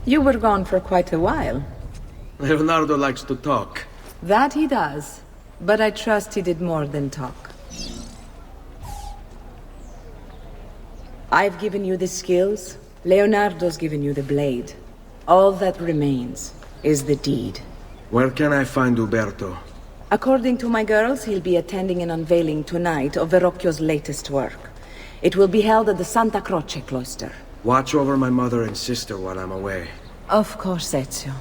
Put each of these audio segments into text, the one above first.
You were gone for quite a while. Leonardo likes to talk. That he does. But I trust he did more than talk. I've given you the skills. Leonardo's given you the blade. All that remains is the deed. Where can I find Uberto? According to my girls, he'll be attending an unveiling tonight of Verrocchio's latest work. It will be held at the Santa Croce cloister. Watch over my mother and sister while I'm away. Of course, Ezio.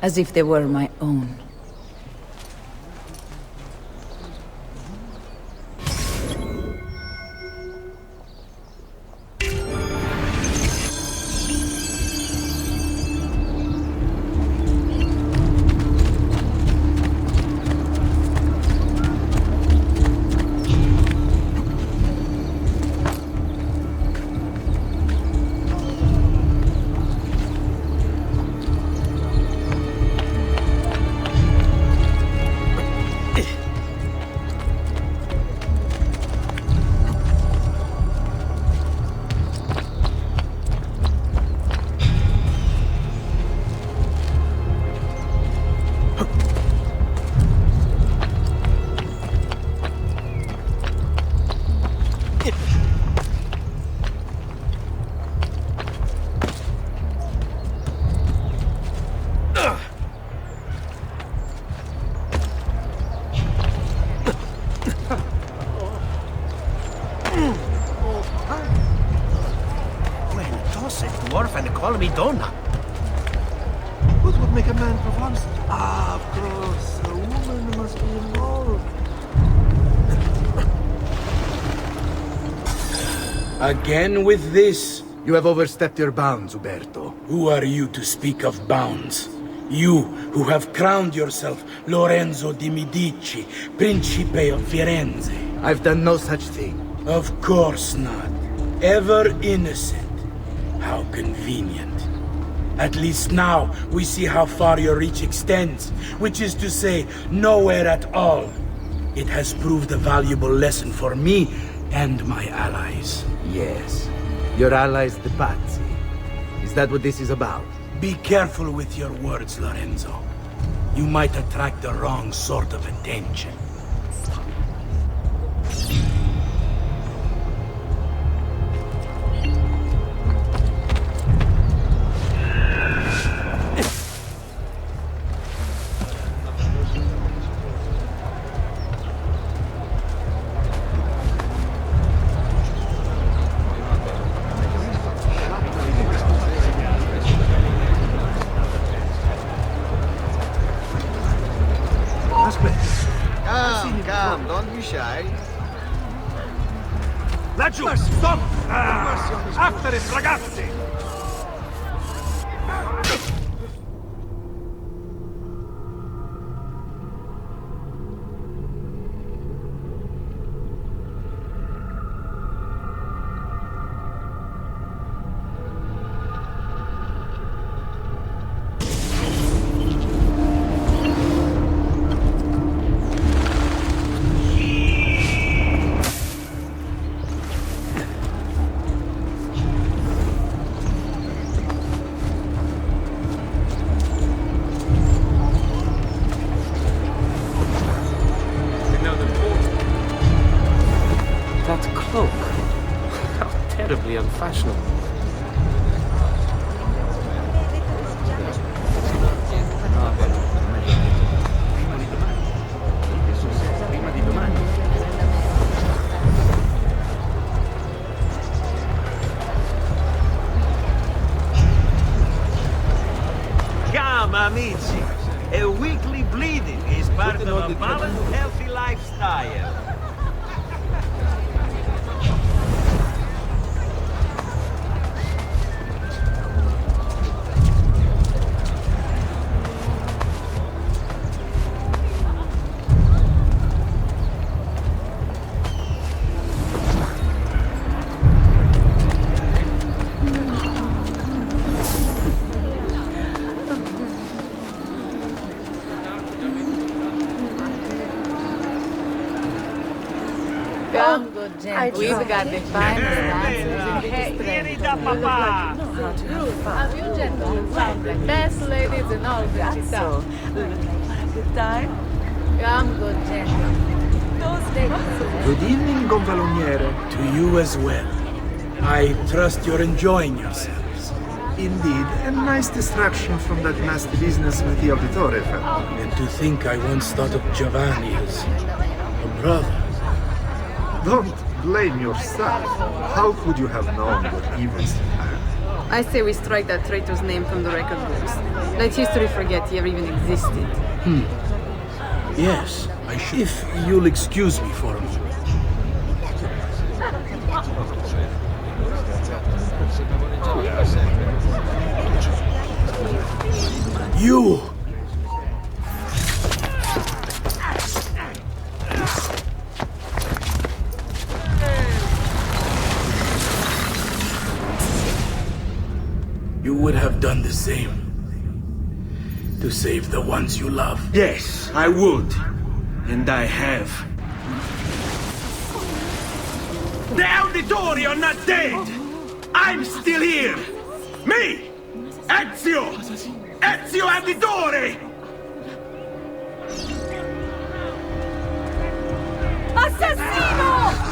As if they were my own. Call me Donna. What would make a man perform? Ah, of course. A woman must be involved. Again with this? You have overstepped your bounds, Uberto. Who are you to speak of bounds? You, who have crowned yourself Lorenzo di Medici, Principe of Firenze. I've done no such thing. Of course not. Ever innocent. How convenient. At least now we see how far your reach extends, which is to say, nowhere at all. It has proved a valuable lesson for me and my allies. Yes. Your allies, the Pazzi. Is that what this is about? Be careful with your words, Lorenzo. You might attract the wrong sort of attention. Come, don't be shy. Laggiù, stop! After it, ragazzi! Terribly unfashionable. Come, amici. A weekly bleeding is part of a balanced, healthy lifestyle. We've got the finest dancers in the Vieni da papà! Have you gentlemen found the best ladies in all the town? Good time? Come, good gentlemen. Those ladies. Good evening, Gonfaloniere. To you as well. I trust you're enjoying yourselves. Indeed, a nice distraction from that nasty business with the Auditore family. And to think I once thought of Giovanni as a brother. Don't blame yourself. How could you have known what evils he had? I say we strike that traitor's name from the record books. Let history forget he ever even existed. Yes, I should. If you'll excuse me for a moment. You! You would have done the same. To save the ones you love. Yes, I would. And I have. The Auditore are not dead! I'm still here! Me! Ezio! Ezio Auditore! Assassino!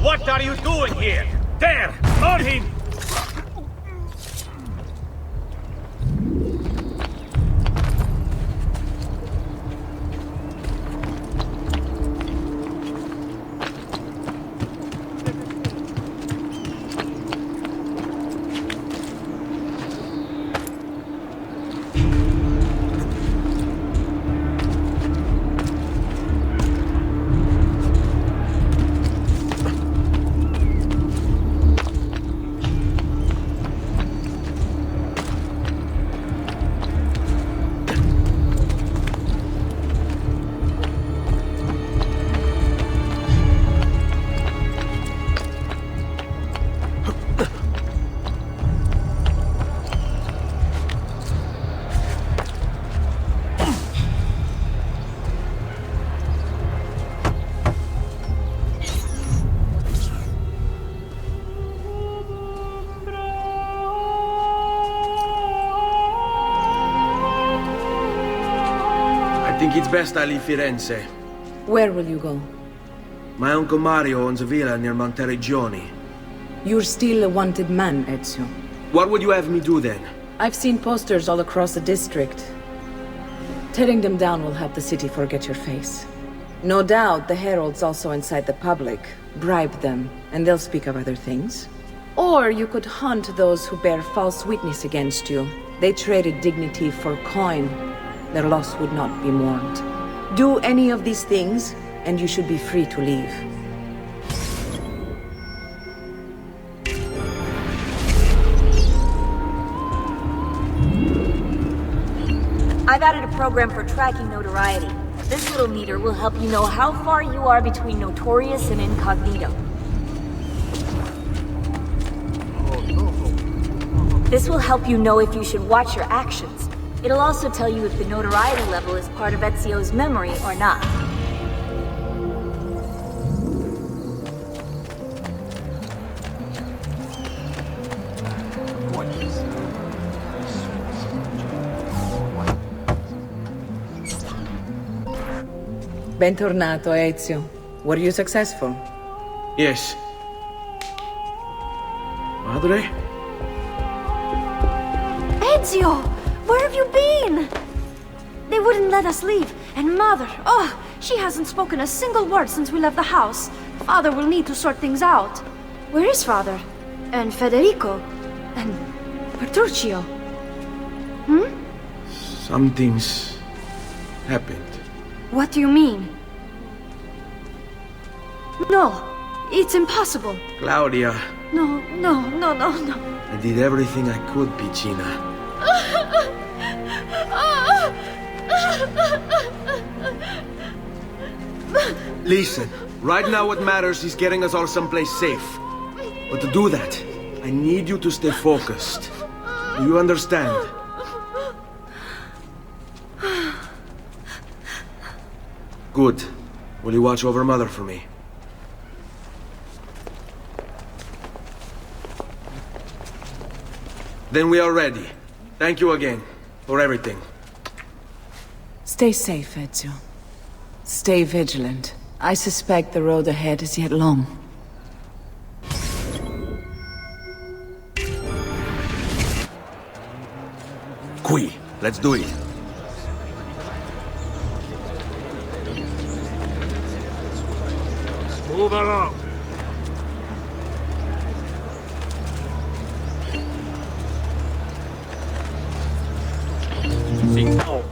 What are you doing here? There! On him! I think it's best I leave Firenze. Where will you go? My uncle Mario owns a villa near Monteregioni. You're still a wanted man, Ezio. What would you have me do then? I've seen posters all across the district. Tearing them down will help the city forget your face. No doubt the heralds also incite the public. Bribe them, and they'll speak of other things. Or you could hunt those who bear false witness against you. They traded dignity for coin. Their loss would not be mourned. Do any of these things, and you should be free to leave. I've added a program for tracking notoriety. This little meter will help you know how far you are between notorious and incognito. This will help you know if you should watch your actions. It'll also tell you if the notoriety level is part of Ezio's memory or not. Bentornato, Ezio. Were you successful? Yes. Madre? Ezio! Where have you been? They wouldn't let us leave. And Mother, oh, she hasn't spoken a single word since we left the house. Father will need to sort things out. Where is Father? And Federico? And Petruccio? Something's happened. What do you mean? No, it's impossible. Claudia, No. I did everything I could, Piccina. Listen, right now what matters is getting us all someplace safe. But to do that, I need you to stay focused. Do you understand? Good. Will you watch over Mother for me? Then we are ready. Thank you again for everything. Stay safe, Ezio. Stay vigilant. I suspect the road ahead is yet long. Qui. Let's do it. Move along. Cinco.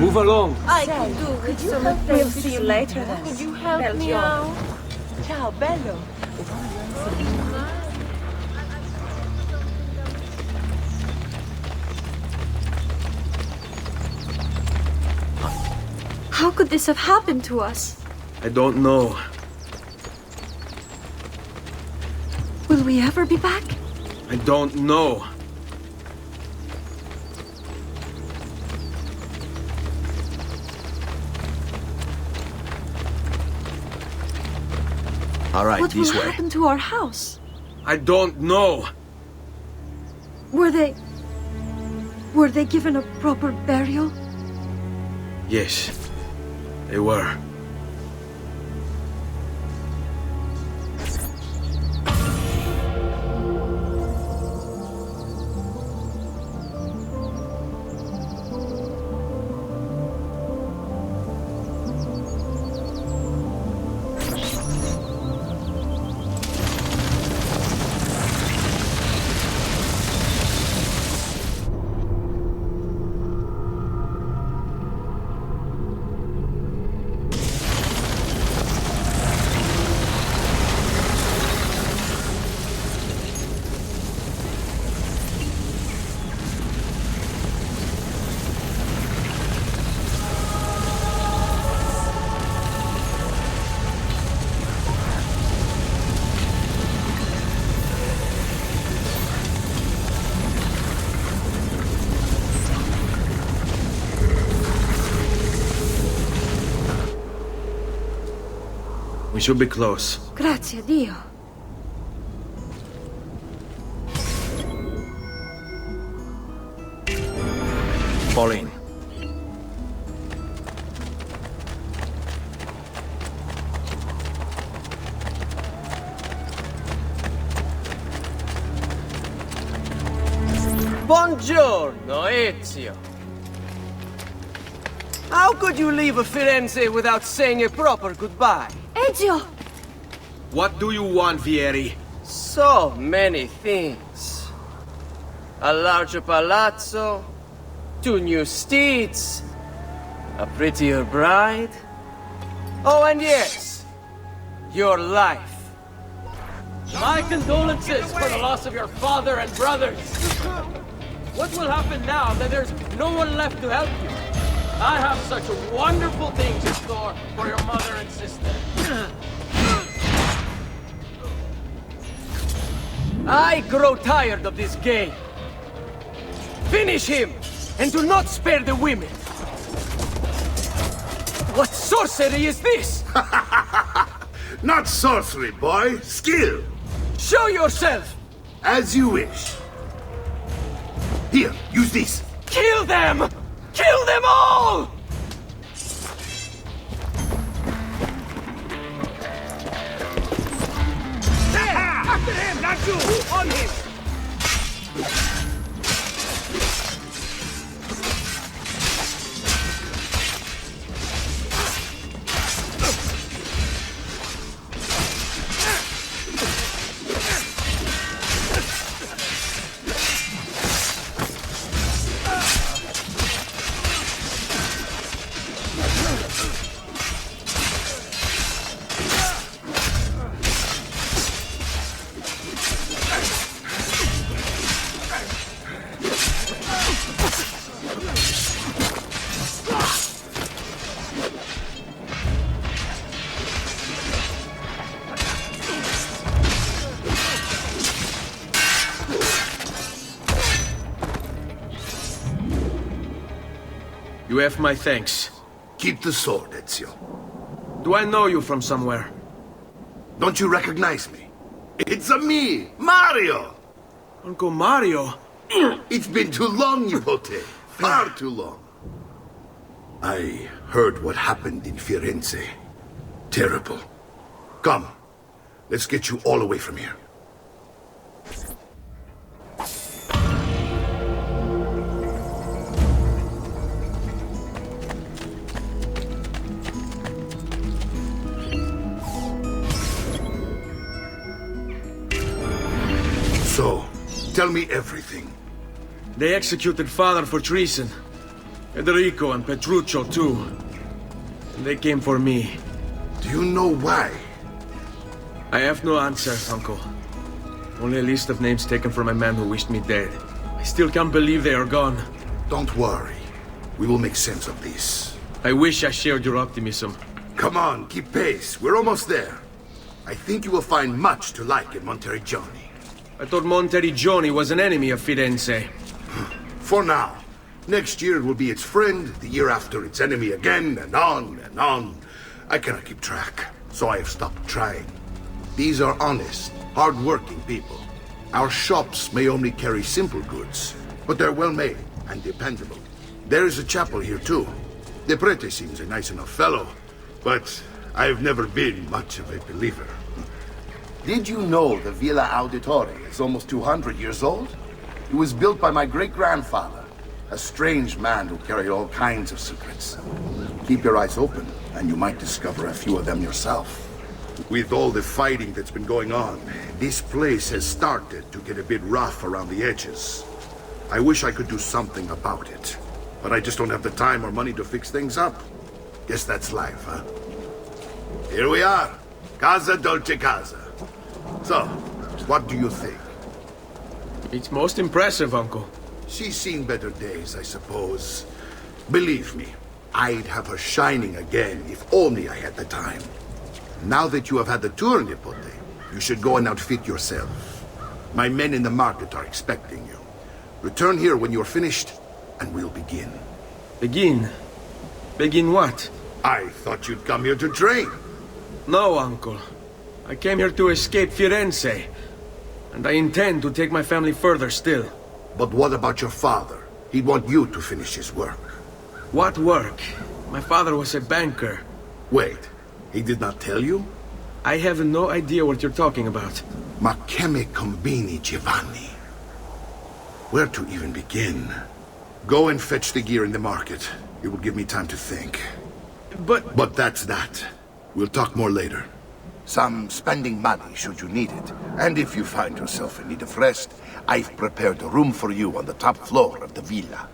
Move along. I could do with some attention. We'll see you later then. Could you help me out? Ciao, bello. How could this have happened to us? I don't know. Will we ever be back? I don't know. All right, What will this way. happen to our house? I don't know. Were they given a proper burial? Yes, they were. should be close. Grazie, Dio. Pauline. Buongiorno, Ezio. How could you leave Firenze without saying a proper goodbye? Ezio! What do you want, Vieri? So many things. A larger palazzo, 2 new steeds, a prettier bride. Oh, and yes, your life. My condolences for the loss of your father and brothers. What will happen now that there's no one left to help you? I have such wonderful things in store for your mother and sister. I grow tired of this game. Finish him, and do not spare the women. What sorcery is this? Not sorcery, boy. Skill. Show yourself! As you wish. Here, use this. Kill them! Kill them all! After him, not you! On him! You have my thanks. Keep the sword, Ezio. Do I know you from somewhere? Don't you recognize me? It's a me, Mario! Uncle Mario? It's been too long, Nipote. Far too long. I heard what happened in Firenze. Terrible. Come, let's get you all away from here. So, tell me everything. They executed father for treason. Federico and Petruccio too. And they came for me. Do you know why? I have no answers, Uncle. Only a list of names taken from a man who wished me dead. I still can't believe they are gone. Don't worry. We will make sense of this. I wish I shared your optimism. Come on, keep pace. We're almost there. I think you will find much to like in Monteriggioni. I thought Monteriggioni was an enemy of Firenze. For now. Next year it will be its friend, the year after its enemy again, and on and on. I cannot keep track, so I have stopped trying. These are honest, hard-working people. Our shops may only carry simple goods, but they're well-made and dependable. There is a chapel here too. The prete seems a nice enough fellow, but I've never been much of a believer. Did you know the Villa Auditore is almost 200 years old? It was built by my great-grandfather, a strange man who carried all kinds of secrets. Keep your eyes open, and you might discover a few of them yourself. With all the fighting that's been going on, this place has started to get a bit rough around the edges. I wish I could do something about it, but I just don't have the time or money to fix things up. Guess that's life, huh? Here we are. Casa Dolce Casa. So, what do you think? It's most impressive, Uncle. She's seen better days, I suppose. Believe me, I'd have her shining again if only I had the time. Now that you have had the tour, Nipote, you should go and outfit yourself. My men in the market are expecting you. Return here when you're finished, and we'll begin. Begin? Begin what? I thought you'd come here to train. No, uncle. I came here to escape Firenze. And I intend to take my family further still. But what about your father? He'd want you to finish his work. What work? My father was a banker. Wait, he did not tell you? I have no idea what you're talking about. Ma che me combini, Giovanni? Where to even begin? Go and fetch the gear in the market. It will give me time to think. But that's that. We'll talk more later. Some spending money should you need it. And if you find yourself in need of rest, I've prepared a room for you on the top floor of the villa.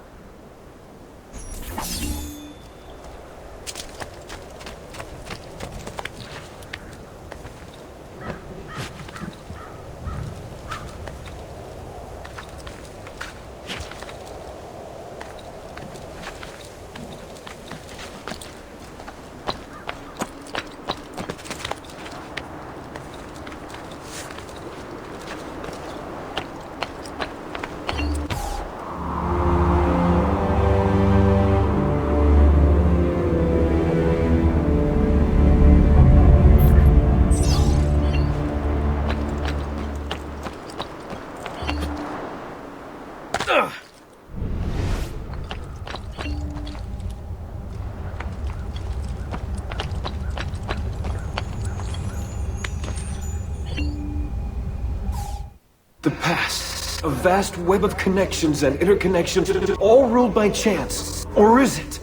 The past. A vast web of connections and interconnections, all ruled by chance. Or is it?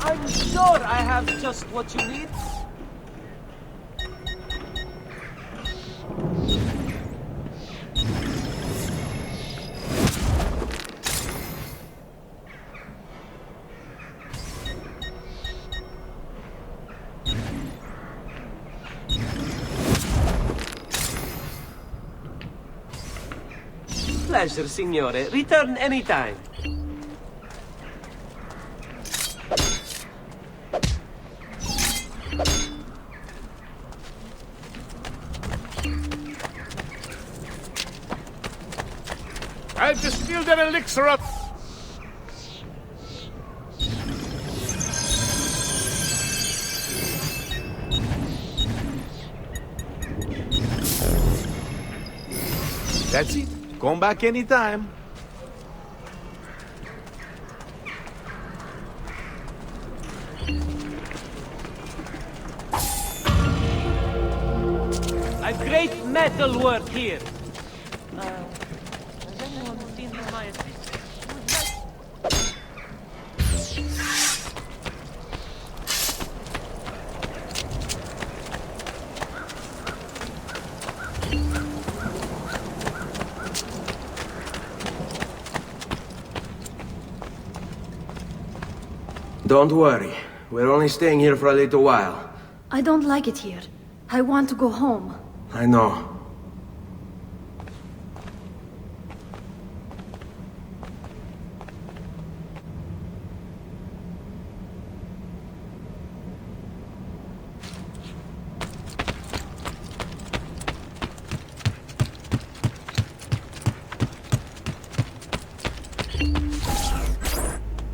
I'm sure I have just what you need. Pleasure, signore. Return anytime. I've distilled an elixir of... That's it. Come back anytime. I've great metal work here. Don't worry. We're only staying here for a little while. I don't like it here. I want to go home. I know.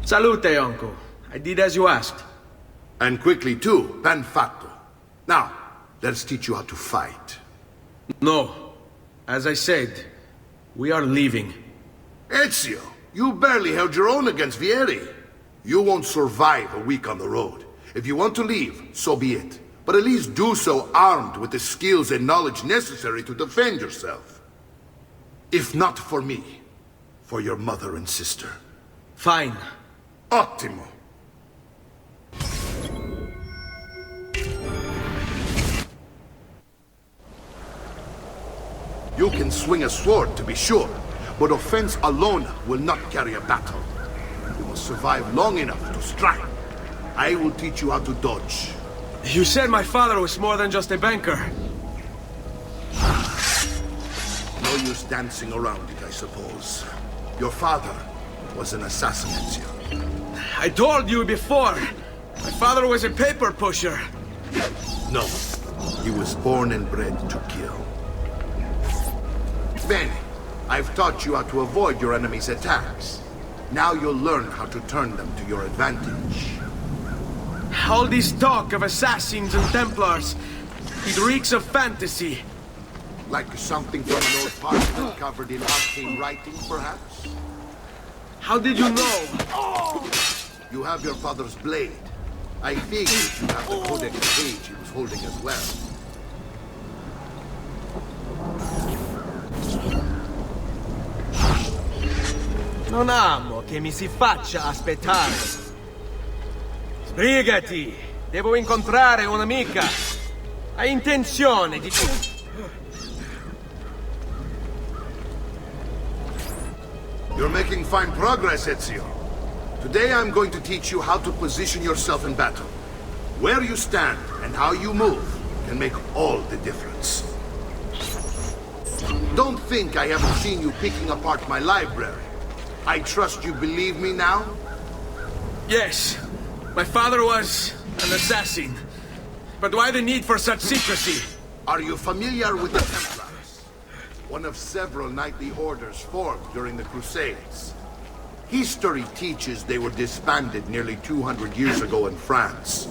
Salute, uncle. I did as you asked. And quickly too, ben fatto. Now, let's teach you how to fight. No. As I said, we are leaving. Ezio, you barely held your own against Vieri. You won't survive a week on the road. If you want to leave, so be it. But at least do so armed with the skills and knowledge necessary to defend yourself. If not for me, for your mother and sister. Fine. Ottimo. You can swing a sword, to be sure, but offense alone will not carry a battle. You must survive long enough to strike. I will teach you how to dodge. You said my father was more than just a banker. No use dancing around it, I suppose. Your father was an assassin, Ezio. I told you before. My father was a paper pusher. No, he was born and bred to kill. Bene, I've taught you how to avoid your enemy's attacks. Now you'll learn how to turn them to your advantage. All this talk of assassins and Templars, it reeks of fantasy. Like something from an old parchment covered in arcane writing, perhaps? How did you know? You have your father's blade. I figured you have the codex page he was holding as well. Non amo che mi si faccia aspettare. Sbrigati! Devo incontrare un'amica. Ha intenzione di... You're making fine progress, Ezio. Today I'm going to teach you how to position yourself in battle. Where you stand and how you move can make all the difference. Don't think I haven't seen you picking apart my library. I trust you believe me now? Yes. My father was an assassin. But why the need for such secrecy? Are you familiar with the Templars? One of several knightly orders formed during the Crusades. History teaches they were disbanded nearly 200 years ago in France.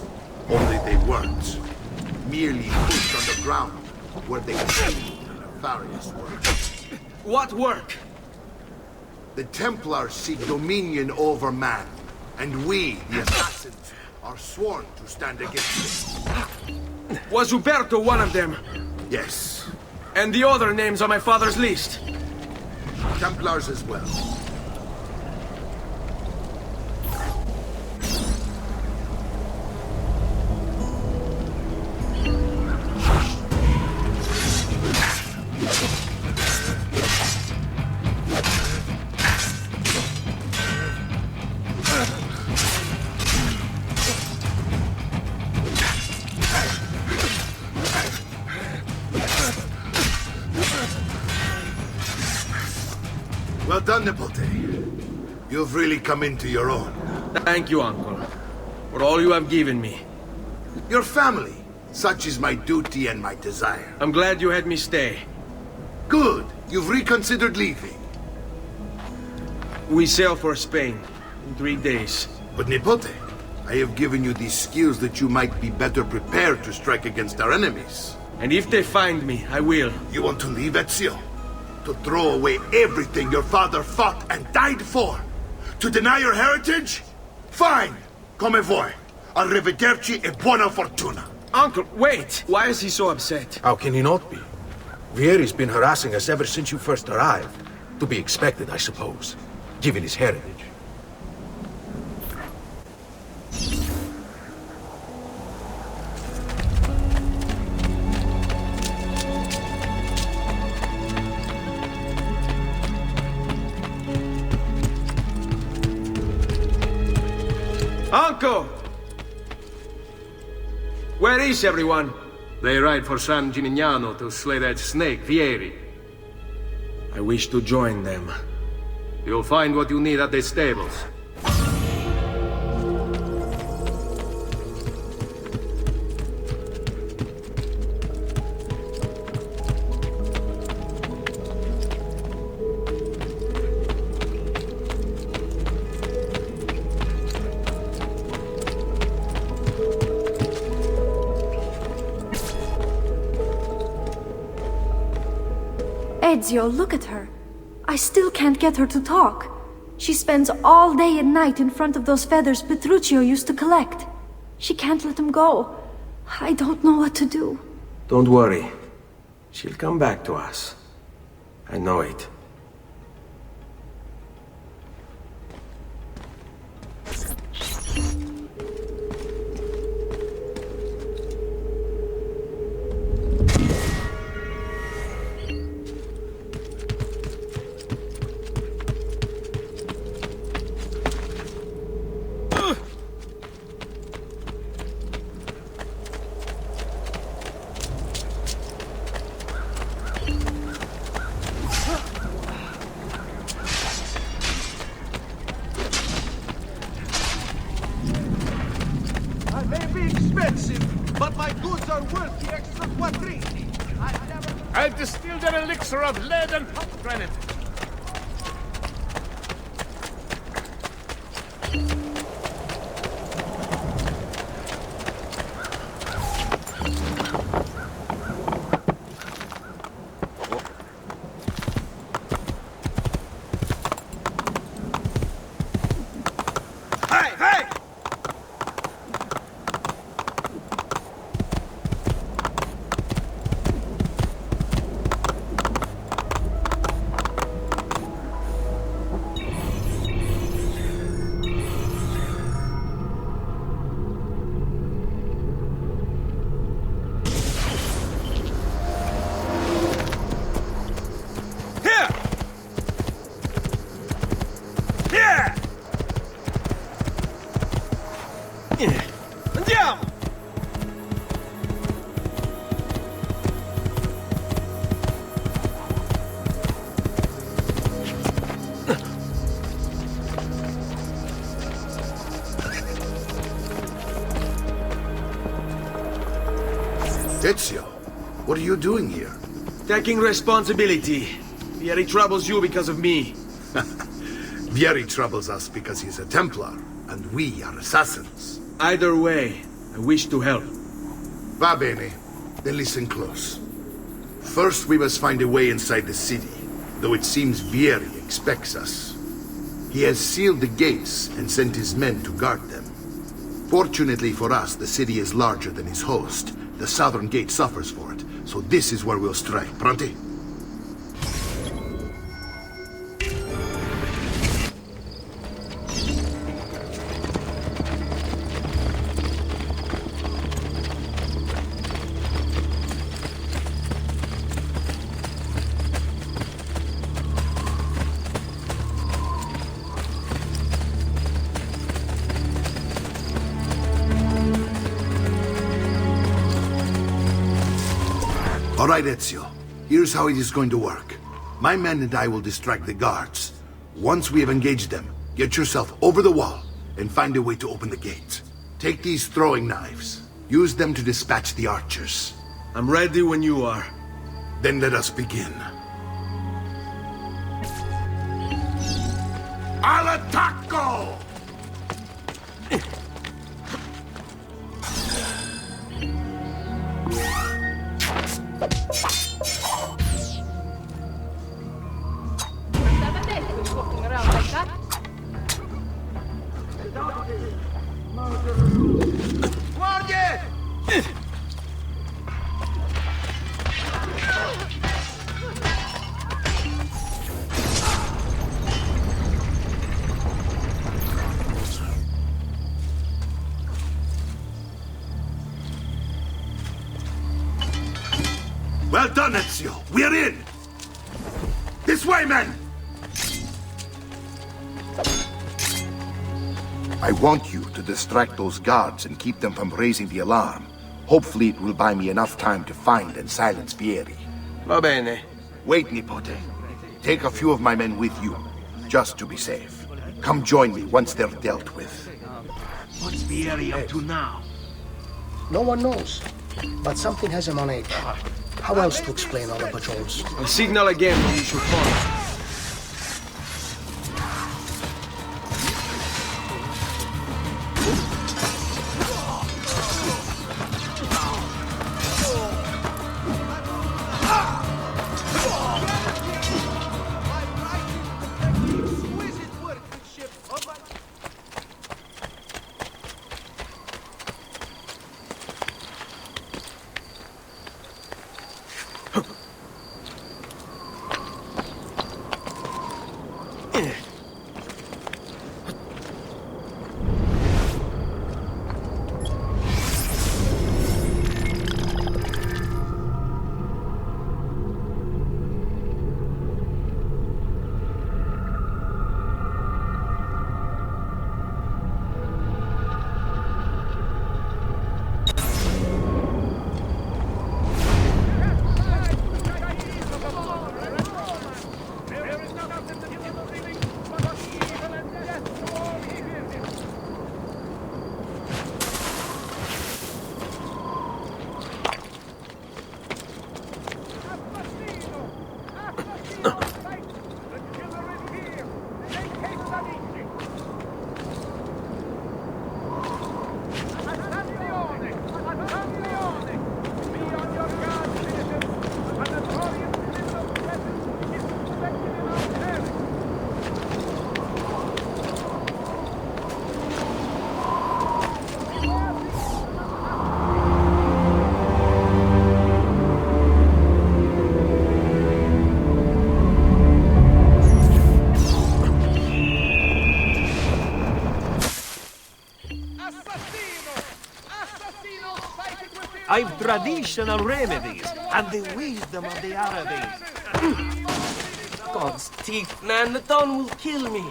Only they weren't. Merely pushed underground, where they continued their nefarious work. What work? The Templars seek dominion over man, and we, the assassins, are sworn to stand against them. Was Uberto one of them? Yes. And the other names on my father's list? Templars as well. Well done, Nipote. You've really come into your own. Thank you, Uncle, for all you have given me. Your family. Such is my duty and my desire. I'm glad you had me stay. Good. You've reconsidered leaving. We sail for Spain in 3 days. But Nipote, I have given you these skills that you might be better prepared to strike against our enemies. And if they find me, I will. You want to leave, Ezio? To throw away everything your father fought and died for? To deny your heritage? Fine! Come vuoi. Arrivederci e buona fortuna. Uncle, wait! Why is he so upset? How can he not be? Vieri's been harassing us ever since you first arrived. To be expected, I suppose, given his heritage. Uncle! Where is everyone? They ride for San Gimignano to slay that snake, Vieri. I wish to join them. You'll find what you need at the stables. Ezio, look at her. I still can't get her to talk. She spends all day and night in front of those feathers Petruchio used to collect. She can't let them go. I don't know what to do. Don't worry. She'll come back to us. I know it. I've distilled an elixir of lead and pomegranate. Andiamo! Ezio, what are you doing here? Taking responsibility. Vieri troubles you because of me. Vieri troubles us because he's a Templar, and we are assassins. Either way, I wish to help. Va bene. Then listen close. First, we must find a way inside the city, though it seems Vieri expects us. He has sealed the gates and sent his men to guard them. Fortunately for us, the city is larger than his host. The southern gate suffers for it, so this is where we'll strike. Pronti? All right, Ezio. Here's how it is going to work. My men and I will distract the guards. Once we have engaged them, get yourself over the wall and find a way to open the gate. Take these throwing knives. Use them to dispatch the archers. I'm ready when you are. Then let us begin. Al attacco! Well done, Ezio. We're in! This way, men! I want you to distract those guards and keep them from raising the alarm. Hopefully it will buy me enough time to find and silence Vieri. Va bene. Wait, Nipote. Take a few of my men with you, just to be safe. Come join me once they're dealt with. What's Vieri up to now? No one knows, but something has him on edge. How else to explain all the patrols? I'll signal again when we should follow. traditional remedies and the wisdom of the Arabians. God's teeth, man, the Don will kill me.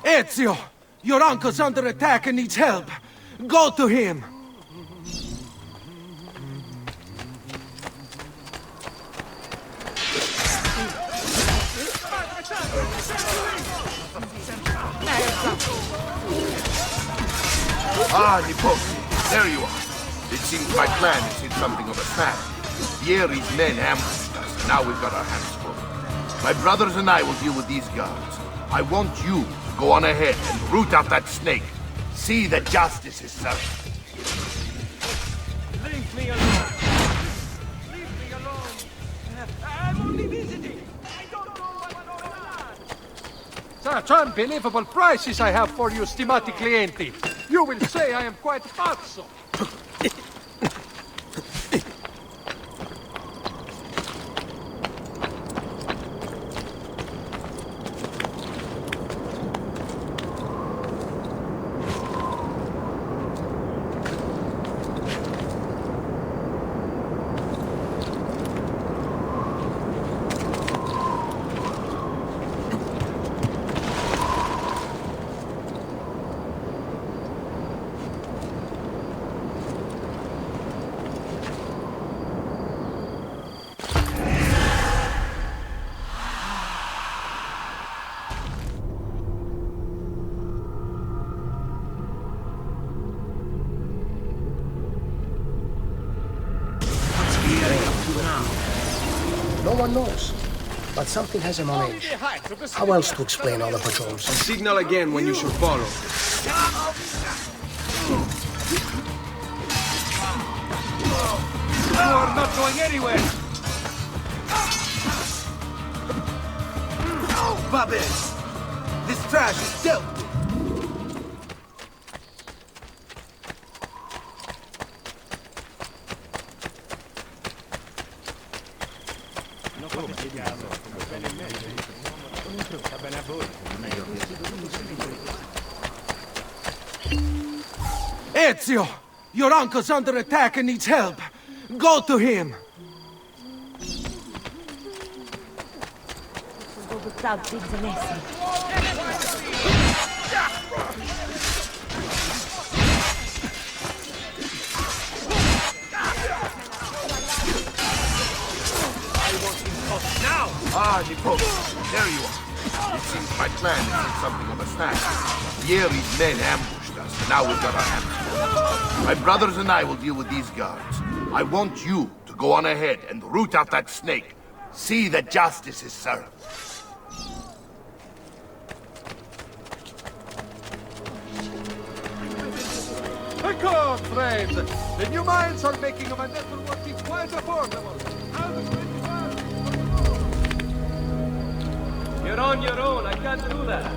Ezio! Your uncle's under attack and needs help. Go to him! Ah, Nipote, there you are. It seems my plan has hit something of a snag. Vieri's men ambushed us, and now we've got our hands full. My brothers and I will deal with these guards. I want you to go on ahead and root out that snake. See that justice is served. Leave me alone! Leave me alone! I'm only visiting! I don't know what's going on! Such unbelievable prices I have for you, stimati clienti. You will say I am quite pazzo. No one knows. But something has him on edge. How else to explain all the patrols? Signal again when you should follow. You are not going anywhere. Babe, this trash is dealt with. Ezio! Your uncle's under attack and needs help. Go to him! Ah, Nipote, there you are. It seems my plan has hit something of a snag. Vieri's men ambushed us, and now we've got our hands full. My brothers and I will deal with these guards. I want you to go on ahead and root out that snake. See that justice is served. Good, friends. The new mines are making my network working quite affordable. You're on your own, I can't do that.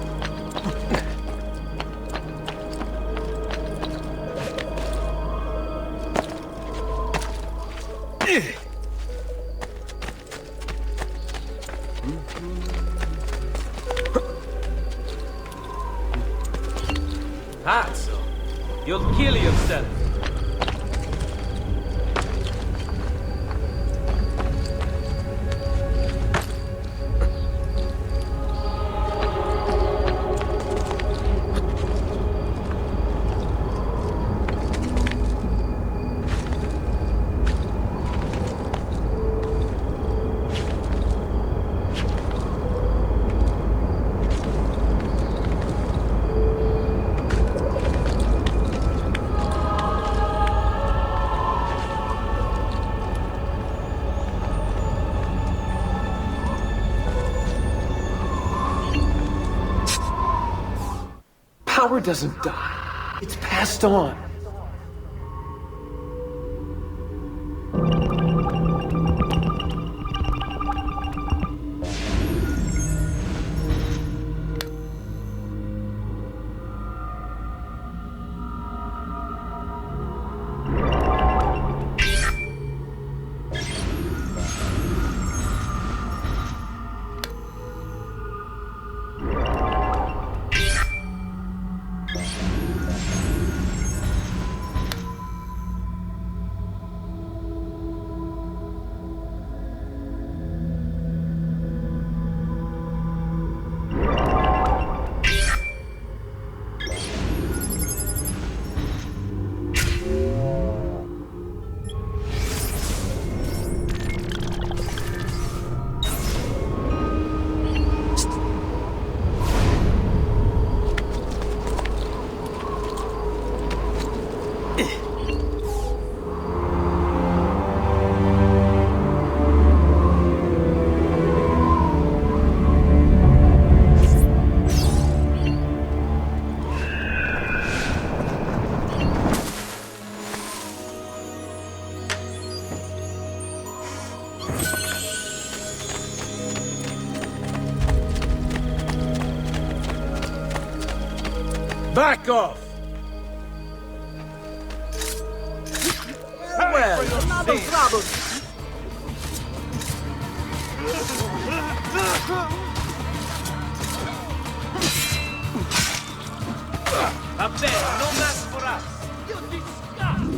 Pazzo, you'll kill yourself. Power doesn't die. It's passed on. Back off! Well, another trouble. No match for us. You disgust!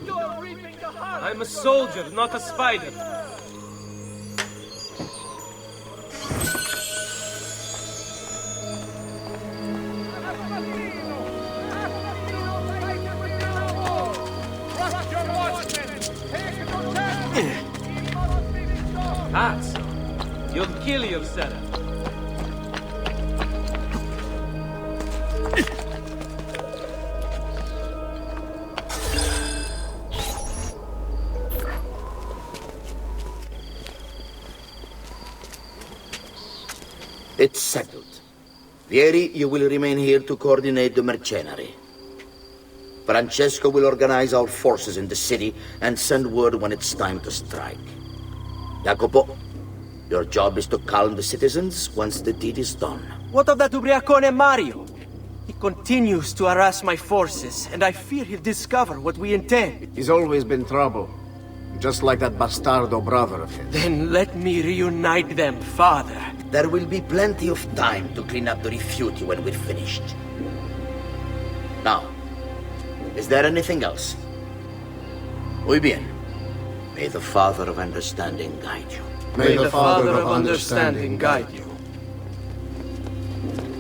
You're reaping the harvest. I'm a soldier, not a spider. Ezio, you'll kill yourself. It's settled. Vieri, you will remain here to coordinate the mercenary. Francesco will organize our forces in the city and send word when it's time to strike. Jacopo, your job is to calm the citizens once the deed is done. What of that ubriacone Mario? He continues to harass my forces, and I fear he'll discover what we intend. He's always been trouble. Just like that bastardo brother of his. Then let me reunite them, father. There will be plenty of time to clean up the refuge when we're finished. Now, is there anything else? Muy bien. May the Father of Understanding guide you. May the Father of Understanding guide you.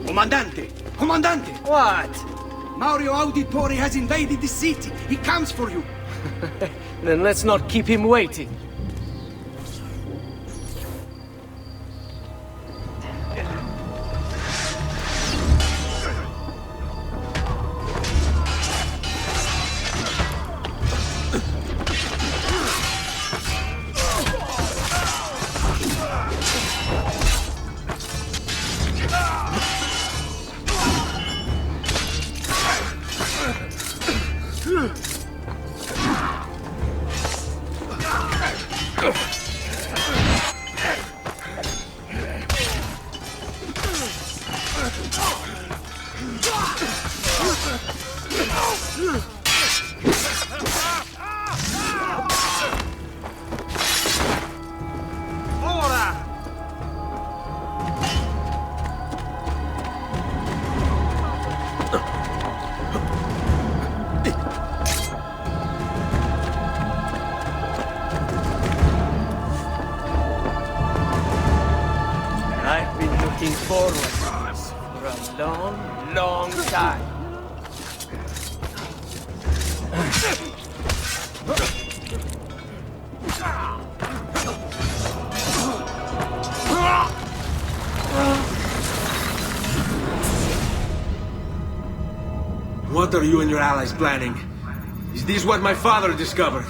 Comandante! Comandante! What? Mario Auditore has invaded the city. He comes for you. Then let's not keep him waiting. Looking forward to this for a long, long time. What are you and your allies planning? Is this what my father discovered?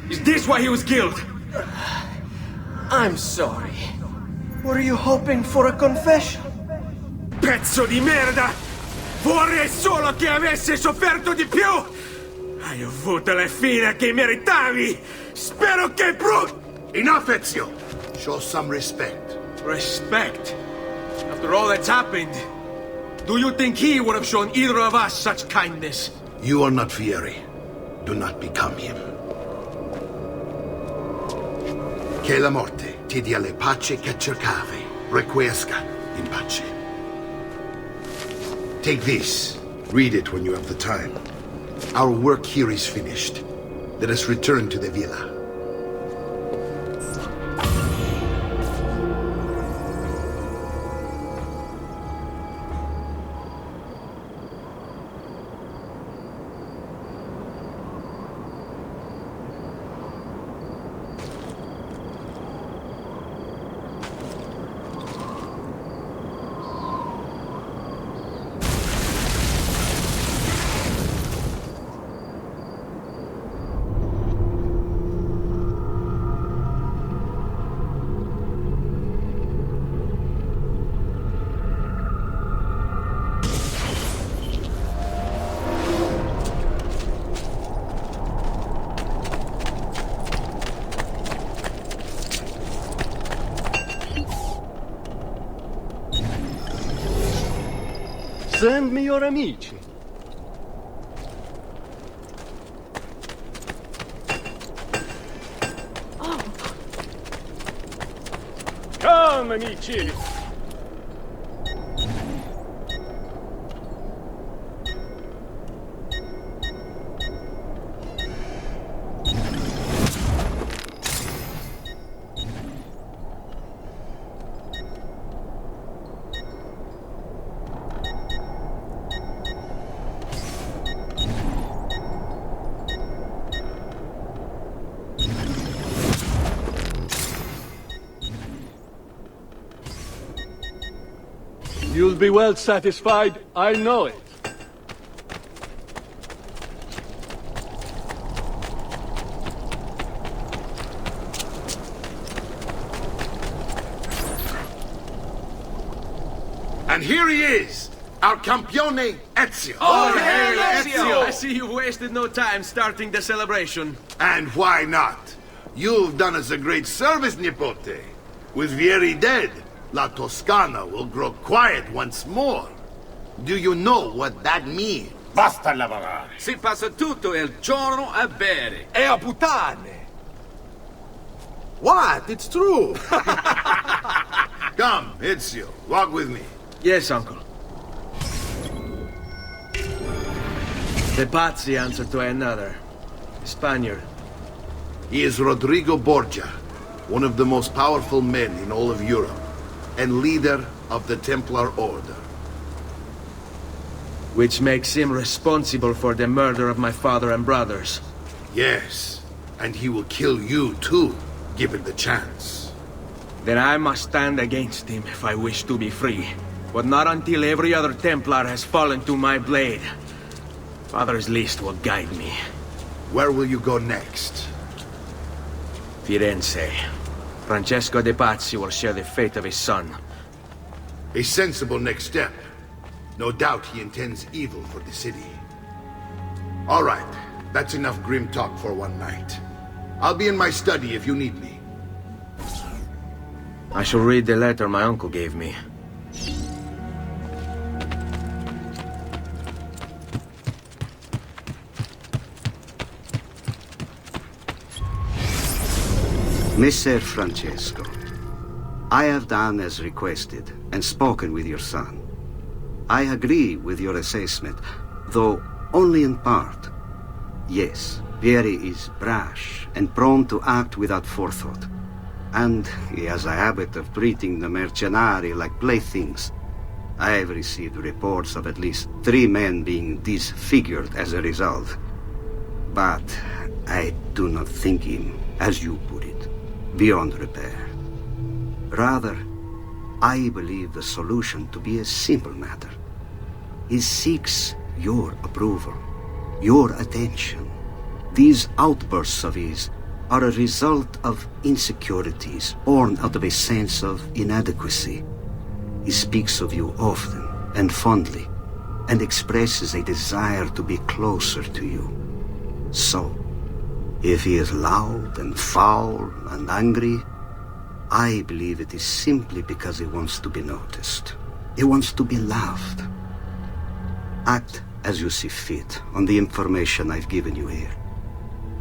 Is this why he was killed? I'm sorry. Were you hoping for a confession? Pezzo di merda! Vorrei solo che avessi sofferto di più! Hai avuto la fine che meritavi! Spero che Enough, Ezio! Show some respect. Respect? After all that's happened, do you think he would have shown either of us such kindness? You are not Fieri. Do not become him. Che la morte ti dia le pace che cercavi. Requiesca in pace. Take this. Read it when you have the time. Our work here is finished. Let us return to the villa. Send me your amici. Come, amici! You'll be well satisfied, I know it. And here he is, our campione Ezio. Oh, hey, Ezio! I see you've wasted no time starting the celebration. And why not? You've done us a great service, Nipote. With Vieri dead, La Toscana will grow quiet once more. Do you know what that means? Basta lavorare. Si passa tutto il giorno a bere. E a puttane! What? It's true! Come, Ezio, walk with me. Yes, uncle. The Pazzi answer to another. Spaniard. He is Rodrigo Borgia, one of the most powerful men in all of Europe, and leader of the Templar Order. Which makes him responsible for the murder of my father and brothers. Yes, and he will kill you too, given the chance. Then I must stand against him if I wish to be free. But not until every other Templar has fallen to my blade. Father's list will guide me. Where will you go next? Firenze. Francesco de Pazzi will share the fate of his son. A sensible next step. No doubt he intends evil for the city. All right, that's enough grim talk for one night. I'll be in my study if you need me. I shall read the letter my uncle gave me. Messer Francesco, I have done as requested and spoken with your son. I agree with your assessment, though only in part. Yes, Vieri is brash and prone to act without forethought. And he has a habit of treating the mercenari like playthings. I have received reports of at least 3 men being disfigured as a result. But I do not think him, as you put it, beyond repair. Rather, I believe the solution to be a simple matter. He seeks your approval, your attention. These outbursts of his are a result of insecurities born out of a sense of inadequacy. He speaks of you often and fondly, and expresses a desire to be closer to you. So, if he is loud and foul and angry, I believe it is simply because he wants to be noticed. He wants to be loved. Act as you see fit on the information I've given you here.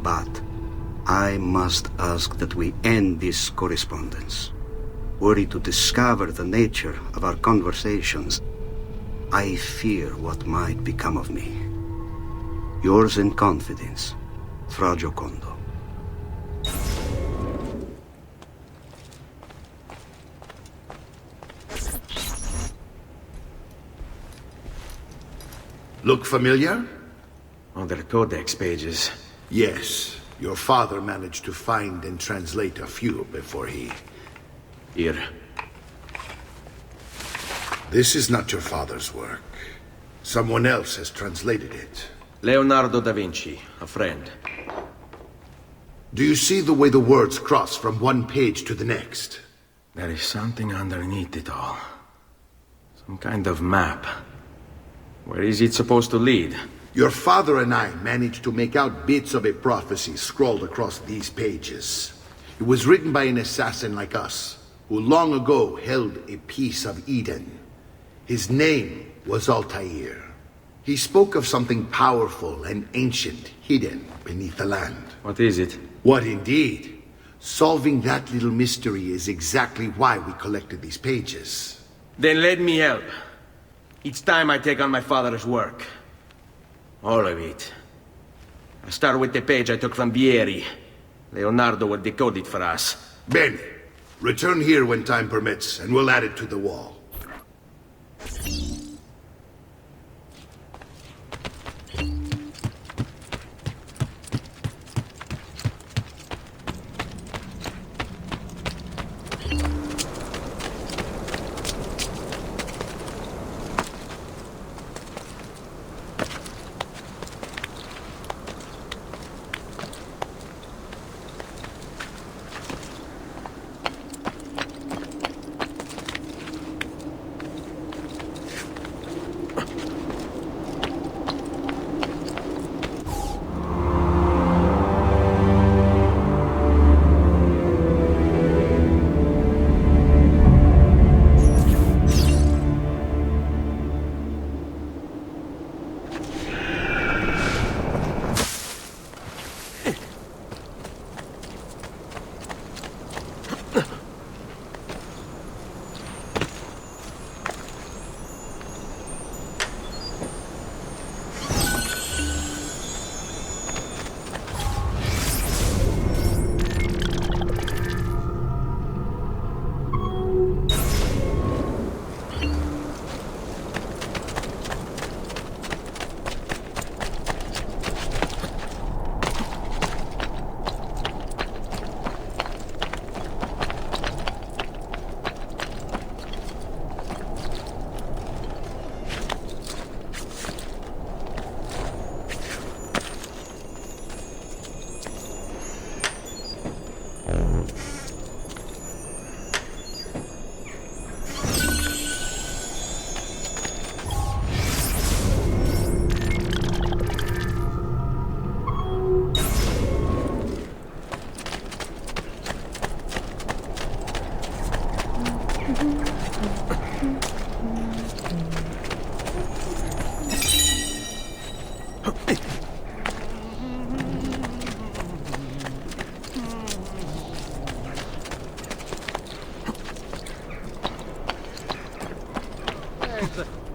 But I must ask that we end this correspondence. Were he to discover the nature of our conversations, I fear what might become of me. Yours in confidence, Fra Giocondo. Look familiar? On their codex pages. Yes. Your father managed to find and translate a few before he... Here. This is not your father's work. Someone else has translated it. Leonardo da Vinci, a friend. Do you see the way the words cross from one page to the next? There is something underneath it all. Some kind of map. Where is it supposed to lead? Your father and I managed to make out bits of a prophecy scrawled across these pages. It was written by an assassin like us, who long ago held a piece of Eden. His name was Altair. He spoke of something powerful and ancient hidden beneath the land. What is it? What indeed? Solving that little mystery is exactly why we collected these pages. Then let me help. Each time I take on my father's work. All of it. I start with the page I took from Vieri. Leonardo will decode it for us. Bene. Return here when time permits, and we'll add it to the wall.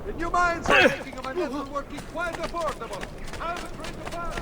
The new mines are making my metal working quite affordable. I'll bring the fire.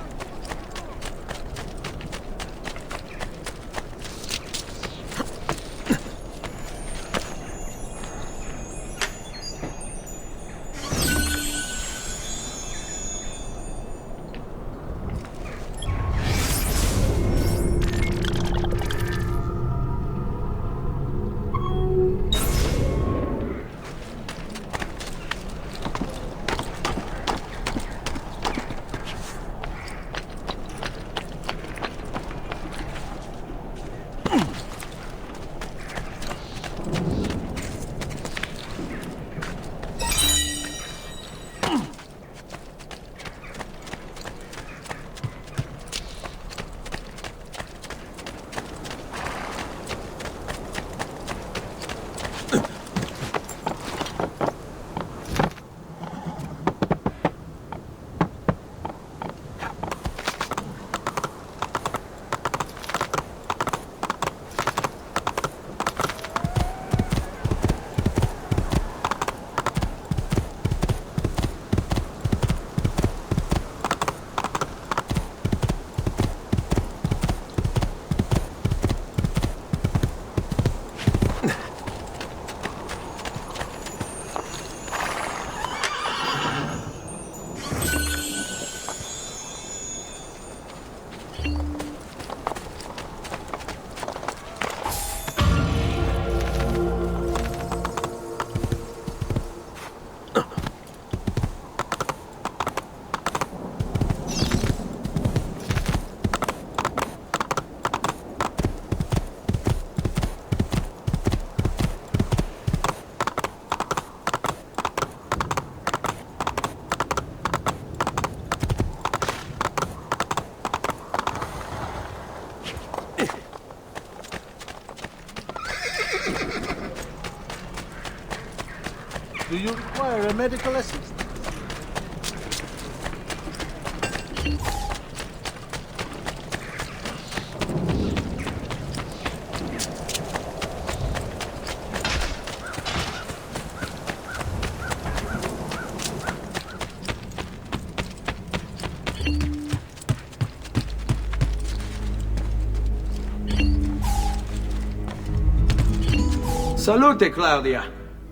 Do you require a medical assistant? Salute, Claudia.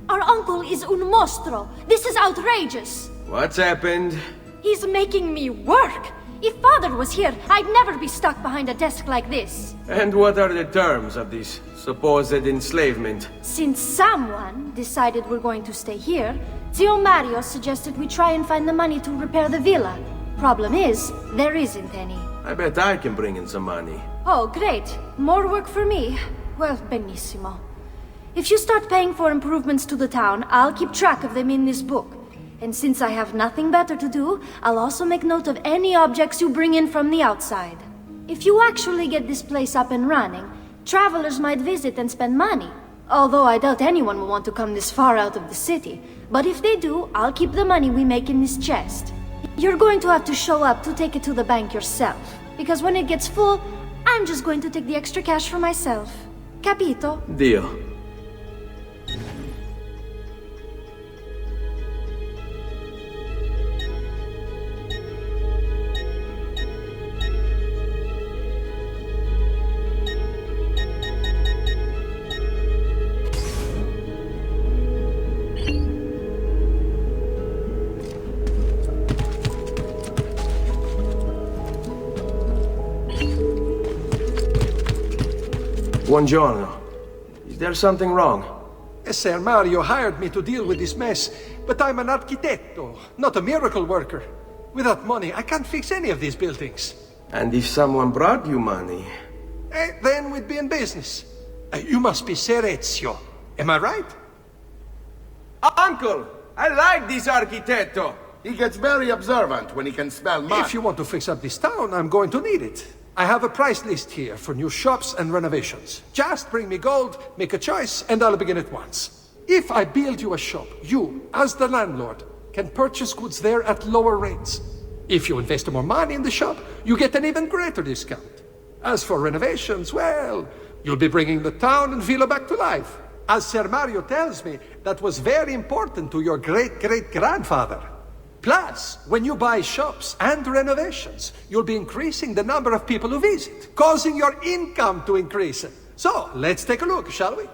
Our uncle is un mostro. This is outrageous. What's happened? He's making me work. If Father was here, I'd never be stuck behind a desk like this. And what are the terms of this supposed enslavement? Since someone decided we're going to stay here, Zio Mario suggested we try and find the money to repair the villa. Problem is, there isn't any. I bet I can bring in some money. Oh, great. More work for me. Well, benissimo. If you start paying for improvements to the town, I'll keep track of them in this book. And since I have nothing better to do, I'll also make note of any objects you bring in from the outside. If you actually get this place up and running, travelers might visit and spend money. Although I doubt anyone will want to come this far out of the city. But if they do, I'll keep the money we make in this chest. You're going to have to show up to take it to the bank yourself. Because when it gets full, I'm just going to take the extra cash for myself. Capito? Deal. Buongiorno. Is there something wrong? Ser Mario hired me to deal with this mess, but I'm an architetto, not a miracle worker. Without money, I can't fix any of these buildings. And if someone brought you money? Then we'd be in business. You must be Ser Ezio. Am I right? Uncle! I like this architetto! He gets very observant when he can smell mud. If you want to fix up this town, I'm going to need it. I have a price list here for new shops and renovations. Just bring me gold, make a choice, and I'll begin at once. If I build you a shop, you, as the landlord, can purchase goods there at lower rates. If you invest more money in the shop, you get an even greater discount. As for renovations, well, you'll be bringing the town and villa back to life. As Ser Mario tells me, that was very important to your great-great-grandfather. Plus, when you buy shops and renovations, you'll be increasing the number of people who visit, causing your income to increase. So, let's take a look, shall we?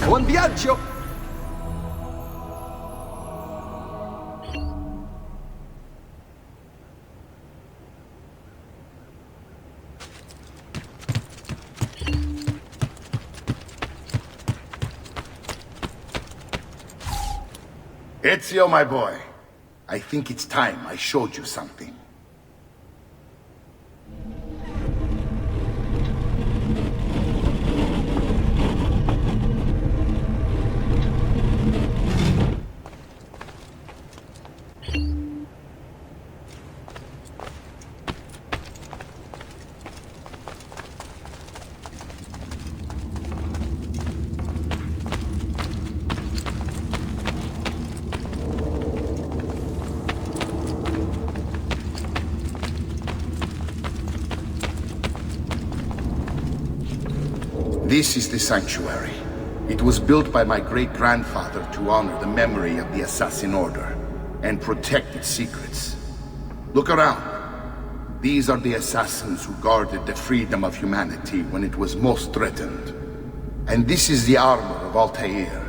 Buon viaggio! Ezio, my boy, I think it's time I showed you something. This is the sanctuary. It was built by my great-grandfather to honor the memory of the Assassin Order and protect its secrets. Look around. These are the assassins who guarded the freedom of humanity when it was most threatened. And this is the armor of Altair.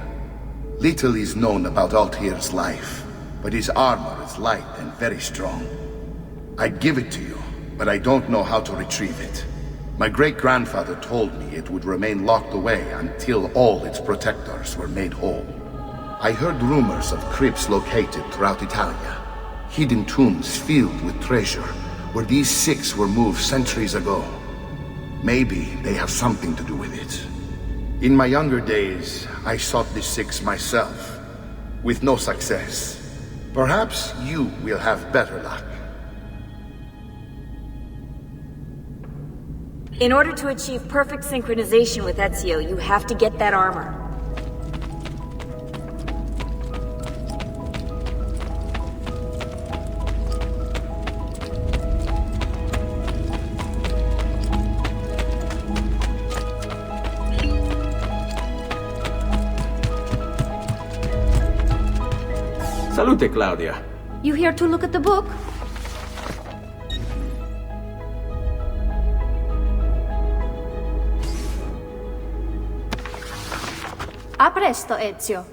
Little is known about Altair's life, but his armor is light and very strong. I'd give it to you, but I don't know how to retrieve it. My great-grandfather told me it would remain locked away until all its protectors were made whole. I heard rumors of crypts located throughout Italia, hidden tombs filled with treasure, where these six were moved centuries ago. Maybe they have something to do with it. In my younger days, I sought the six myself, with no success. Perhaps you will have better luck. In order to achieve perfect synchronization with Ezio, you have to get that armor. Salute, Claudia. You here to look at the book? A presto, Ezio.